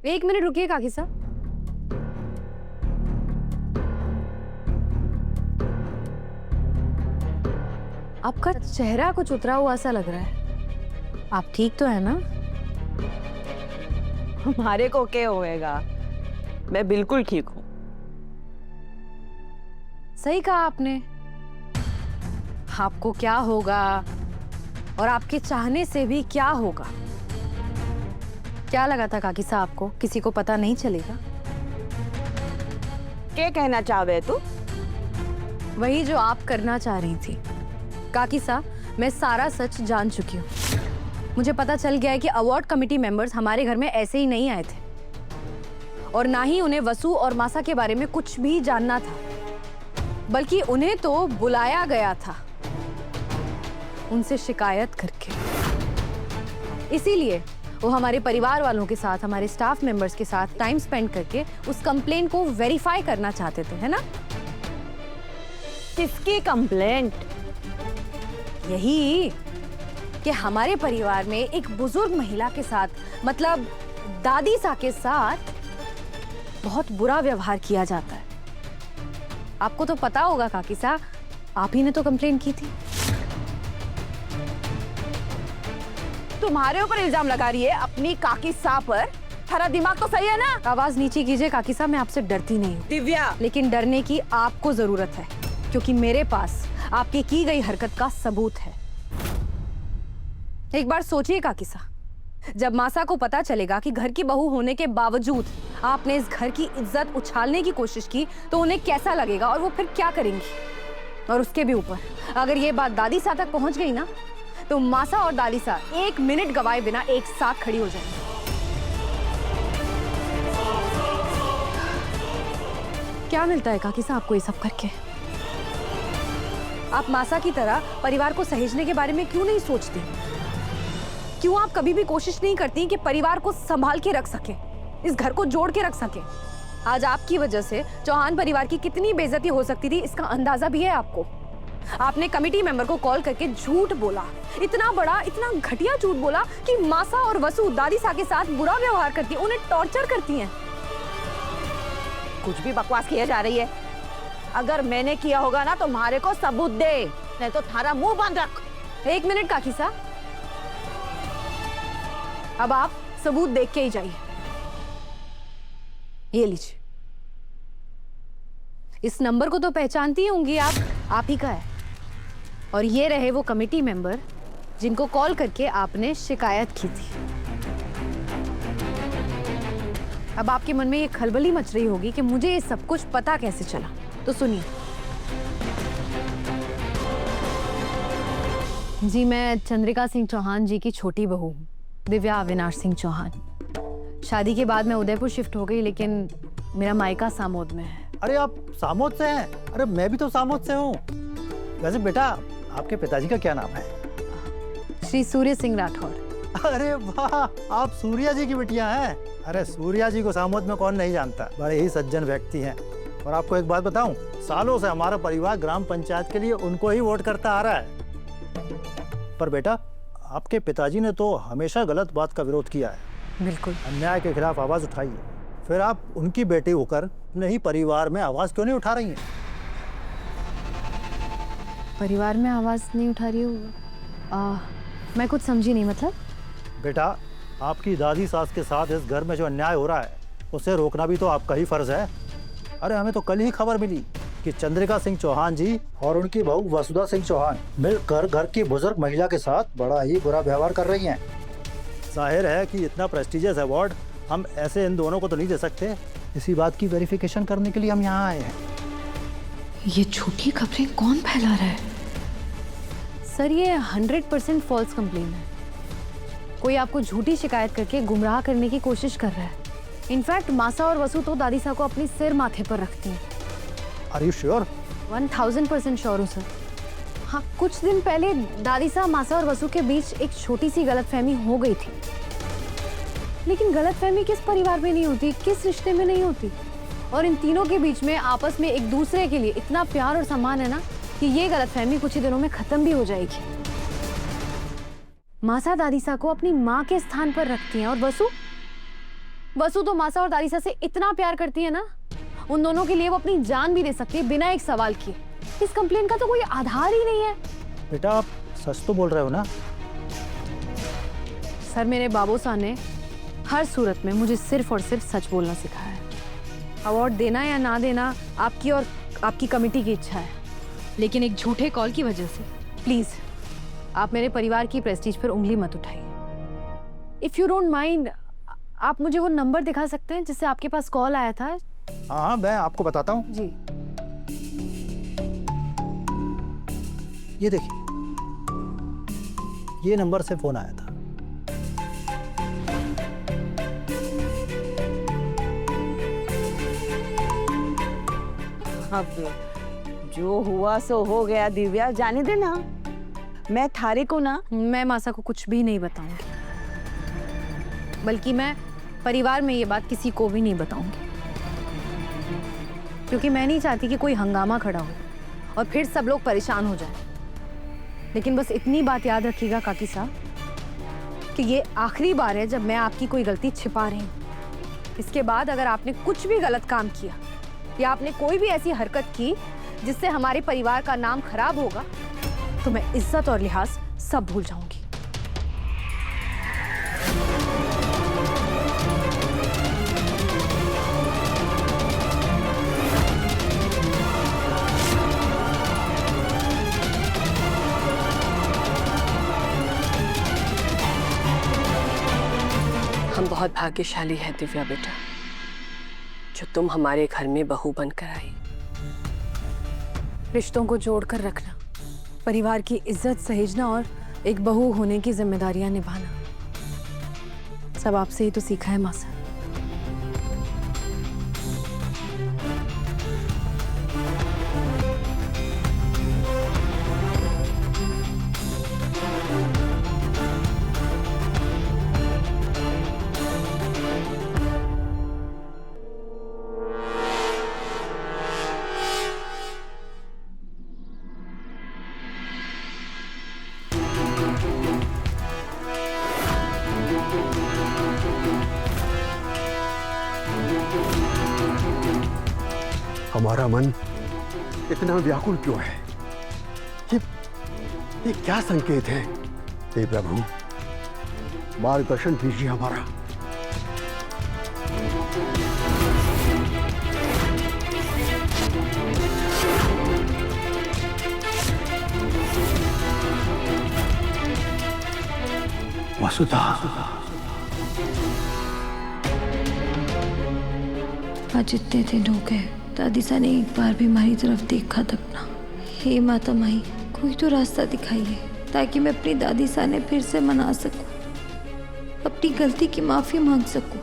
एक मिनट रुकिए काकी साहब। आपका चेहरा कुछ उतरा हुआ सा लग रहा है। आप ठीक तो है ना? हमारे को क्या होएगा, मैं बिल्कुल ठीक हूँ। सही कहा आपने। आपको क्या होगा और आपके चाहने से भी क्या होगा? क्या लगा था काकी साहब आपको किसी को पता नहीं चलेगा? क्या कहना चाहे तू? वही जो आप करना चाह रही थी। काकी साहब, मैं सारा सच जान चुकी हूँ। मुझे पता चल गया है कि अवार्ड कमेटी मेंबर्स हमारे घर में ऐसे ही नहीं आए थे और ना ही उन्हें वसु और मासा के बारे में कुछ भी जानना था, बल्कि उन्हें तो बुलाया गया था उनसे शिकायत करके। इसीलिए वो हमारे परिवार वालों के साथ, हमारे स्टाफ मेंबर्स के साथ टाइम स्पेंड करके उस कंप्लेंट को वेरीफाई करना चाहते थे, है ना? किसकी कंप्लेंट? यही कि हमारे परिवार में एक बुजुर्ग महिला के साथ, मतलब दादी सा के साथ बहुत बुरा व्यवहार किया जाता है। आपको तो पता होगा काकी साहब, आप ही ने तो कंप्लेंट की थी। तुम्हारे ऊपर इल्जाम लगा रही है अपनी काकी साहब पर? थारा दिमाग तो सही है ना? आवाज नीचे कीजिए काकी साहब, मैं आपसे डरती नहीं हूँ। दिव्या, लेकिन डरने की आपको जरूरत है, क्योंकि मेरे पास आपकी की गई हरकत का सबूत है। एक बार सोचिए काकी साहब, जब मासा को पता चलेगा कि घर की बहू होने के बावजूद आपने इस घर की इज्जत उछालने की कोशिश की, तो उन्हें कैसा लगेगा और वो फिर क्या करेंगी? और उसके भी ऊपर अगर ये बात दादी सा तक पहुंच गई ना, तो मासा और दादी सा एक मिनट गवाए बिना एक साथ खड़ी हो जाएंगी। क्या मिलता है काकी साहब आपको ये सब करके? आप मासा की तरह परिवार को सहेजने के बारे में क्यों नहीं सोचती? क्यों आप कभी भी कोशिश नहीं करती कि परिवार को संभाल के रख सके, इस घर को जोड़ के रख सके? आज आपकी वजह से चौहान परिवार की कितनी बेइज्जती हो सकती थी, इसका अंदाजा भी है आपको? आपने कमिटी मेंबर को कॉल करके झूठ बोला, इतना बड़ा, इतना घटिया झूठ बोला कि मासा और वसु दादी सा के साथ बुरा व्यवहार करती है, उन्हें टॉर्चर करती हैं। कुछ भी बकवास किया जा रही है। अगर मैंने किया होगा ना तो तुम्हारे को सबूत दे, नहीं तो थारा मुंह बंद रख। एक मिनट काकी साहब, अब आप सबूत देख के ही जाइए। ये लीजिए, इस नंबर को तो पहचानती होंगी आप ही का है। और ये रहे वो कमेटी मेंबर जिनको कॉल करके आपने शिकायत की थी। अब आपके मन में ये खलबली मच रही होगी कि मुझे ये सब कुछ पता कैसे चला, तो सुनिए। जी, मैं चंद्रिका सिंह चौहान जी की छोटी बहू हूँ, दिव्या अविनाश सिंह चौहान। शादी के बाद मैं उदयपुर शिफ्ट हो गई, लेकिन मेरा मायका सामोद में है। अरे आप सामोद से हैं? अरे मैं भी तो सामोद से हूँ। वैसे बेटा, आपके पिताजी का क्या नाम है? श्री सूर्य सिंह राठौर। अरे वाह, आप सूर्या जी की बिटिया हैं। अरे सूर्या जी को सामोद में कौन नहीं जानता, बड़े ही सज्जन व्यक्ति हैं। और आपको एक बात बताऊं, सालों से हमारा परिवार ग्राम पंचायत के लिए उनको ही वोट करता आ रहा है। पर बेटा, आपके पिताजी ने तो हमेशा गलत बात का विरोध किया है। बिल्कुल। अन्याय के खिलाफ आवाज उठाई है। फिर आप उनकी बेटी होकर नहीं परिवार में आवाज क्यों नहीं उठा रही हैं? परिवार में आवाज नहीं उठा रही हूँ? मैं कुछ समझी नहीं, मतलब? बेटा, आपकी दादी सास के साथ इस घर में जो अन्याय हो रहा है उसे रोकना भी तो आपका ही फर्ज है। अरे हमें तो कल ही खबर मिली कि चंद्रिका सिंह चौहान जी और उनकी बहू वसुधा सिंह चौहान मिलकर घर की बुजुर्ग महिला के साथ बड़ा ही बुरा व्यवहार कर रही हैं। जाहिर है कि इतना प्रेस्टिजियस अवार्ड हम ऐसे इन दोनों को तो नहीं दे सकते। इसी बात की वेरिफिकेशन करने के लिए हम यहाँ आए हैं। ये झूठी खबरें कौन फैला रहा है? सर, ये 100% फॉल्स कंप्लेन है। कोई आपको झूठी शिकायत करके गुमराह करने की कोशिश कर रहा है। इनफैक्ट मासा और वसु तो दादी सा को अपनी सिर माथे पर रखती हैं। Are you sure? 1000% श्योर हूँ सर। हाँ, कुछ दिन पहले दादी सा, मासा और वसु के बीच एक छोटी सी गलतफहमी हो गई थी। लेकिन गलतफहमी किस परिवार में नहीं होती, किस रिश्ते में नहीं होती? और इन तीनों के बीच में आपस में एक दूसरे के लिए इतना प्यार और सम्मान है ना कि ये गलतफहमी कुछ ही दिनों में खत्म भी हो जाएगी। मासा दादी सा को अपनी माँ के स्थान पर रखती हैं और वसु वसु तो मासा और दादिसा से इतना प्यार करती है ना, उन दोनों के लिए वो अपनी जान भी दे सकती है बिना एक सवाल किए। इस कंप्लेन का तो कोई आधार ही नहीं है। बेटा आप सच तो बोल रहे हो ना? सर, मेरे बाबू साहब ने हर सूरत में मुझे सिर्फ और सिर्फ सच बोलना सिखाया है। अवार्ड देना या ना देना आपकी और आपकी कमेटी की इच्छा है, लेकिन एक झूठे कॉल की वजह से प्लीज आप मेरे परिवार की प्रेस्टीज पर उंगली मत उठाइए। इफ यू डोंट माइंड, आप मुझे वो नंबर दिखा सकते हैं जिससे आपके पास कॉल आया था? हाँ, मैं आपको बताता हूँ। जी। ये देखिए, ये नंबर से फोन आया था। अब जो हुआ सो हो गया दिव्या, जाने देना। मैं थारे को ना, मैं मासा को कुछ भी नहीं बताऊंगी, बल्कि मैं परिवार में ये बात किसी को भी नहीं बताऊंगी, क्योंकि मैं नहीं चाहती कि कोई हंगामा खड़ा हो और फिर सब लोग परेशान हो जाएं। लेकिन बस इतनी बात याद रखिएगा काकी साहब कि ये आखिरी बार है जब मैं आपकी कोई गलती छिपा रही हूँ। इसके बाद अगर आपने कुछ भी गलत काम किया या आपने कोई भी ऐसी हरकत की जिससे हमारे परिवार का नाम खराब होगा, तो मैं इज्जत और लिहाज सब भूल जाऊंगी। हम बहुत भाग्यशाली हैं दिव्या बेटा, जो तुम हमारे घर में बहू बनकर आई। रिश्तों को जोड़कर रखना, परिवार की इज्जत सहेजना और एक बहू होने की जिम्मेदारियां निभाना, सब आपसे ही तो सीखा है मासा। हमारा मन इतना व्याकुल क्यों है? ये क्या संकेत है? हे प्रभु, मार्गदर्शन दीजिए हमारा। वसुधा, आज इतने दिन हो गए, दादीसा ने एक बार भी हमारी तरफ देखा तक ना। हे माता माई, कोई तो रास्ता दिखाइए ताकि मैं अपनी दादीसा ने फिर से मना सकूं, अपनी गलती की माफी मांग सकूं।